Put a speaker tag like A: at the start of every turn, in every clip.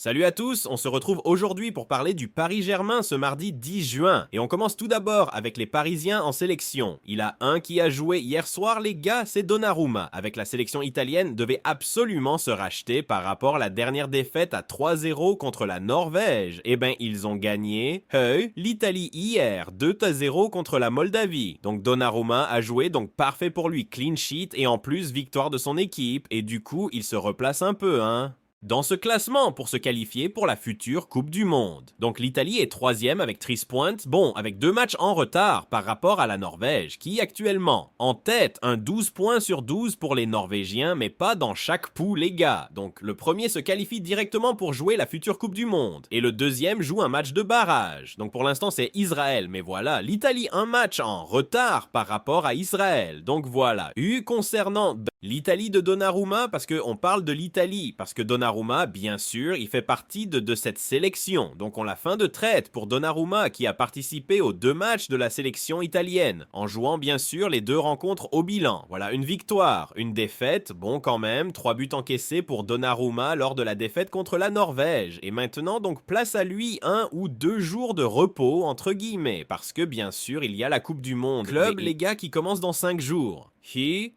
A: Salut à tous, on se retrouve aujourd'hui pour parler du Paris-Germain ce mardi 10 juin. Et on commence tout d'abord avec les Parisiens en sélection. Il a un qui a joué hier soir, les gars, c'est Donnarumma. Avec la sélection italienne, devait absolument se racheter par rapport à la dernière défaite à 3-0 contre la Norvège. Eh ben, ils ont gagné, l'Italie hier, 2-0 contre la Moldavie. Donc Donnarumma a joué, donc parfait pour lui, clean sheet et en plus victoire de son équipe. Et du coup, il se replace un peu, dans ce classement pour se qualifier pour la future Coupe du Monde. Donc l'Italie est troisième avec 13 points, bon, avec 2 matchs en retard par rapport à la Norvège, qui actuellement en tête un 12 points sur 12 pour les Norvégiens, mais pas dans chaque poule les gars. Donc le premier se qualifie directement pour jouer la future Coupe du Monde, et le deuxième joue un match de barrage. Donc pour l'instant c'est Israël, mais voilà, l'Italie un match en retard par rapport à Israël. Donc voilà, concernant l'Italie de Donnarumma, parce qu'on parle de l'Italie, parce que Donnarumma, bien sûr, il fait partie de cette sélection. Donc on l'a fin de traite pour Donnarumma qui a participé aux 2 matchs de la sélection italienne, en jouant bien sûr les 2 rencontres au bilan. Voilà, une victoire, une défaite, bon quand même, 3 buts encaissés pour Donnarumma lors de la défaite contre la Norvège. Et maintenant donc place à lui 1 ou 2 jours de repos, entre guillemets, parce que bien sûr il y a la Coupe du Monde. Club, les gars, qui commence dans 5 jours.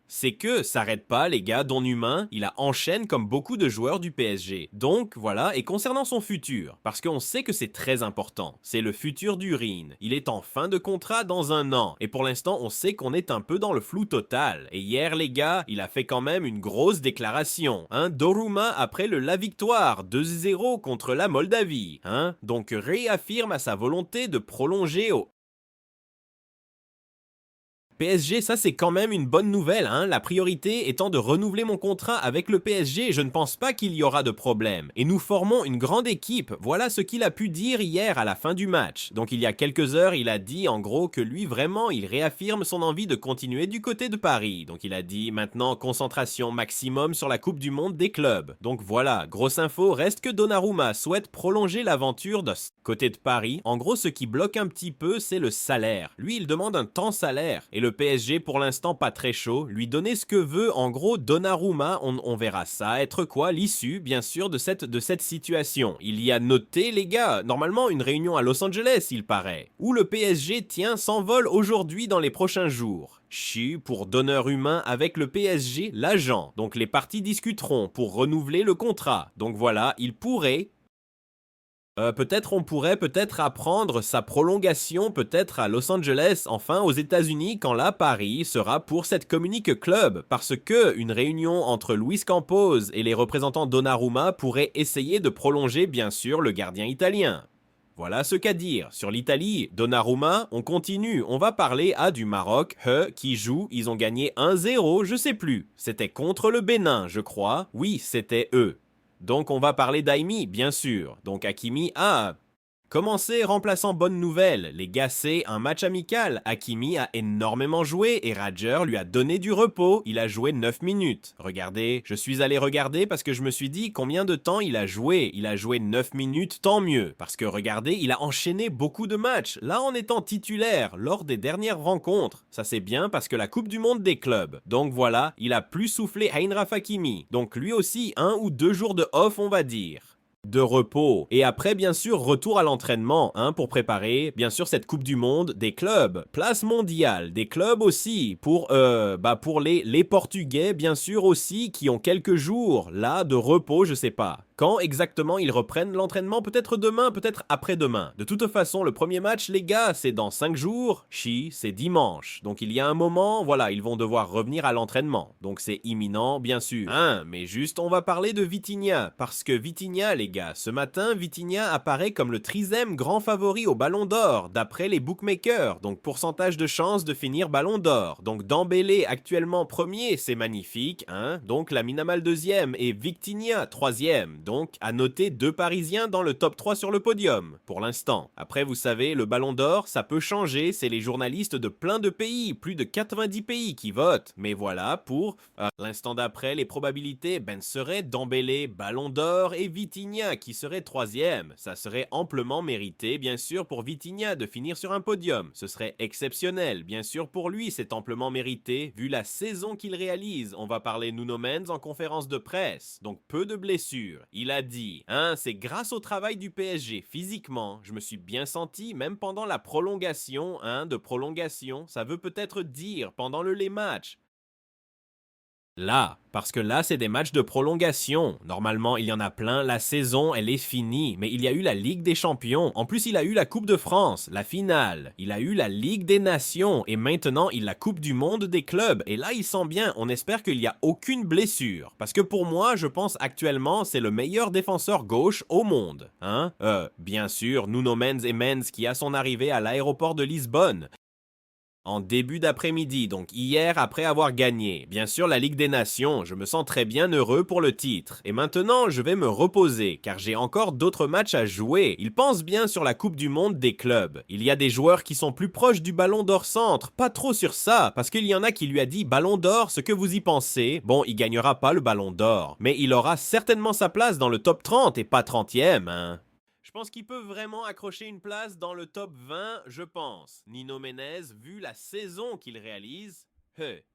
A: C'est que s'arrête pas les gars, Donnarumma, il a enchaîne comme beaucoup de joueurs du PSG. Donc voilà, et concernant son futur, parce qu'on sait que c'est très important, c'est le futur du Rin. Il est en fin de contrat dans 1 an, et pour l'instant on sait qu'on est un peu dans le flou total. Et hier les gars, il a fait quand même une grosse déclaration, Donnarumma après la victoire 2-0 contre la Moldavie, donc réaffirme à sa volonté de prolonger au PSG, ça c'est quand même une bonne nouvelle, la priorité étant de renouveler mon contrat avec le PSG, je ne pense pas qu'il y aura de problème. Et nous formons une grande équipe, voilà ce qu'il a pu dire hier à la fin du match. Donc il y a quelques heures, il a dit en gros que lui vraiment, il réaffirme son envie de continuer du côté de Paris. Donc il a dit maintenant concentration maximum sur la Coupe du Monde des clubs. Donc voilà, grosse info, reste que Donnarumma souhaite prolonger l'aventure de côté de Paris. En gros, ce qui bloque un petit peu, c'est le salaire. Lui, il demande un temps salaire. Et le PSG, pour l'instant, pas très chaud. Lui donner ce que veut, en gros, Donnarumma, on verra ça être quoi l'issue, bien sûr, de cette situation. Il y a noté, les gars, normalement, une réunion à Los Angeles, il paraît, où le PSG, s'envole aujourd'hui dans les prochains jours. Pour Donnarumma avec le PSG, l'agent. Donc les parties discuteront pour renouveler le contrat. Donc voilà, il pourrait... peut-être on pourrait apprendre sa prolongation peut-être à Los Angeles, enfin aux États-Unis, quand là Paris sera pour cette Communique Club, parce que une réunion entre Luis Campos et les représentants Donnarumma pourrait essayer de prolonger bien sûr le gardien italien. Voilà ce qu'à dire. Sur l'Italie, Donnarumma, on continue. On va parler du Maroc, qui joue. Ils ont gagné 1-0, je sais plus. C'était contre le Bénin, je crois. Oui, c'était eux. Donc on va parler d'Aimi, bien sûr. Donc Hakimi commencé remplaçant bonne nouvelle, les gars c'est un match amical, Hakimi a énormément joué et Radjer lui a donné du repos, il a joué 9 minutes. Regardez, je suis allé regarder parce que je me suis dit combien de temps il a joué 9 minutes, tant mieux. Parce que regardez, il a enchaîné beaucoup de matchs, là en étant titulaire lors des dernières rencontres. Ça c'est bien parce que la Coupe du Monde des clubs. Donc voilà, il a plus soufflé Achraf Hakimi. Donc lui aussi 1 ou 2 jours de off on va dire. De repos. Et après, bien sûr, retour à l'entraînement, pour préparer, bien sûr, cette Coupe du Monde des clubs. Place mondiale, des clubs aussi, pour les Portugais, bien sûr, aussi, qui ont quelques jours, là, de repos, je sais pas. Quand exactement ils reprennent l'entraînement, peut-être demain, peut-être après-demain. De toute façon, le premier match, les gars, c'est dans 5 jours. C'est dimanche. Donc il y a un moment, voilà, ils vont devoir revenir à l'entraînement. Donc c'est imminent, bien sûr. Mais juste, on va parler de Vitinha. Parce que Vitinha, les gars, ce matin, Vitinha apparaît comme le 3e grand favori au Ballon d'Or, d'après les bookmakers. Donc pourcentage de chance de finir Ballon d'Or. Donc Dembélé, actuellement premier, c'est magnifique, Donc Lamine Yamal 2e et Vitinha 3e. Donc, à noter 2 Parisiens dans le top 3 sur le podium, pour l'instant. Après, vous savez, le Ballon d'Or, ça peut changer, c'est les journalistes de plein de pays, plus de 90 pays qui votent. Mais voilà, pour l'instant d'après, les probabilités, seraient Dembélé, Ballon d'Or et Vitinha qui serait 3e. Ça serait amplement mérité, bien sûr, pour Vitinha de finir sur un podium. Ce serait exceptionnel, bien sûr, pour lui, c'est amplement mérité, vu la saison qu'il réalise. On va parler Nuno Mendes en conférence de presse, donc peu de blessures. Il a dit, hein, c'est grâce au travail du PSG, physiquement, je me suis bien senti, même pendant la prolongation, hein, de prolongation, ça veut peut-être dire pendant les matchs. Là, parce que là, c'est des matchs de prolongation. Normalement, il y en a plein, la saison, elle est finie. Mais il y a eu la Ligue des Champions. En plus, il a eu la Coupe de France, la finale. Il a eu la Ligue des Nations. Et maintenant, il a la Coupe du Monde des clubs. Et là, il sent bien. On espère qu'il n'y a aucune blessure. Parce que pour moi, je pense actuellement, c'est le meilleur défenseur gauche au monde. Hein? Bien sûr, Nuno Mendes qui a son arrivée à l'aéroport de Lisbonne. En début d'après-midi, donc hier après avoir gagné, bien sûr la Ligue des Nations, je me sens très bien heureux pour le titre. Et maintenant, je vais me reposer, car j'ai encore d'autres matchs à jouer. Il pense bien sur la Coupe du Monde des clubs. Il y a des joueurs qui sont plus proches du Ballon d'Or centre, pas trop sur ça, parce qu'il y en a qui lui a dit Ballon d'Or, ce que vous y pensez. Bon, il gagnera pas le Ballon d'Or, mais il aura certainement sa place dans le top 30 et pas 30e, hein. Je pense qu'il peut vraiment accrocher une place dans le top 20, je pense. Nuno Mendes, vu la saison qu'il réalise,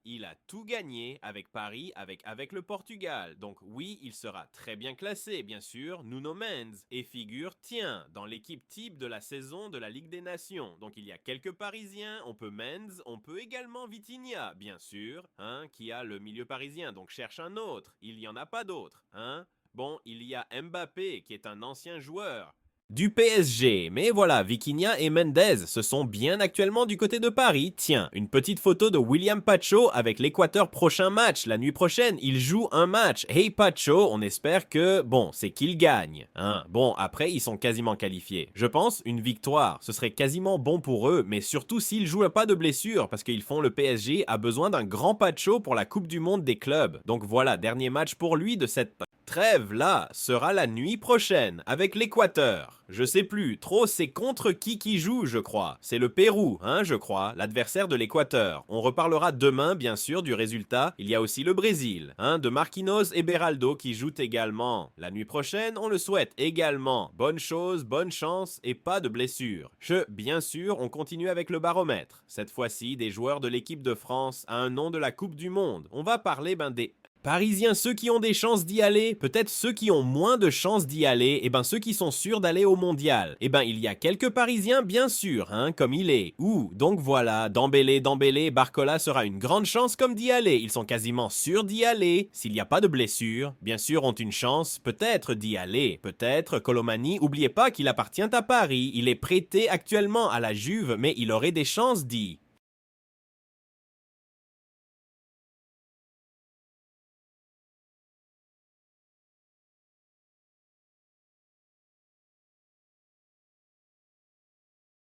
A: il a tout gagné avec Paris, avec le Portugal. Donc oui, il sera très bien classé, bien sûr, Nuno Mendes. Et figure, tiens, dans l'équipe type de la saison de la Ligue des Nations. Donc il y a quelques Parisiens, on peut Mendes, on peut également Vitinha, bien sûr, hein, qui a le milieu parisien, donc cherche un autre. Il n'y en a pas d'autre, hein. Bon, il y a Mbappé, qui est un ancien joueur du PSG, mais voilà, Vitinha et Mendes se sont bien actuellement du côté de Paris. Tiens, une petite photo de William Pacho avec l'Équateur prochain match. La nuit prochaine, il joue un match. Hey Pacho, on espère que, bon, c'est qu'il gagne. Hein. Bon, après, ils sont quasiment qualifiés. Je pense, une victoire, ce serait quasiment bon pour eux, mais surtout s'ils jouent pas de blessure, parce qu'ils font le PSG a besoin d'un grand Pacho pour la Coupe du Monde des clubs. Donc voilà, dernier match pour lui de cette trêve là sera la nuit prochaine avec l'Équateur. Je sais plus, trop c'est contre qui joue je crois. C'est le Pérou, hein je crois, l'adversaire de l'Équateur. On reparlera demain bien sûr du résultat. Il y a aussi le Brésil, hein, de Marquinhos et Beraldo qui jouent également. La nuit prochaine, on le souhaite également. Bonne chose, bonne chance et pas de blessure. Bien sûr, on continue avec le baromètre. Cette fois-ci, des joueurs de l'équipe de France à un nom de la Coupe du Monde. On va parler des Parisiens, ceux qui ont des chances d'y aller, peut-être ceux qui ont moins de chances d'y aller, et ceux qui sont sûrs d'aller au mondial. Il y a quelques Parisiens bien sûr, hein, comme il est. Donc voilà, Dembélé, Barcola sera une grande chance comme d'y aller. Ils sont quasiment sûrs d'y aller. S'il n'y a pas de blessure, bien sûr ont une chance peut-être d'y aller. Peut-être Colomani, oubliez pas qu'il appartient à Paris. Il est prêté actuellement à la Juve, mais il aurait des chances d'y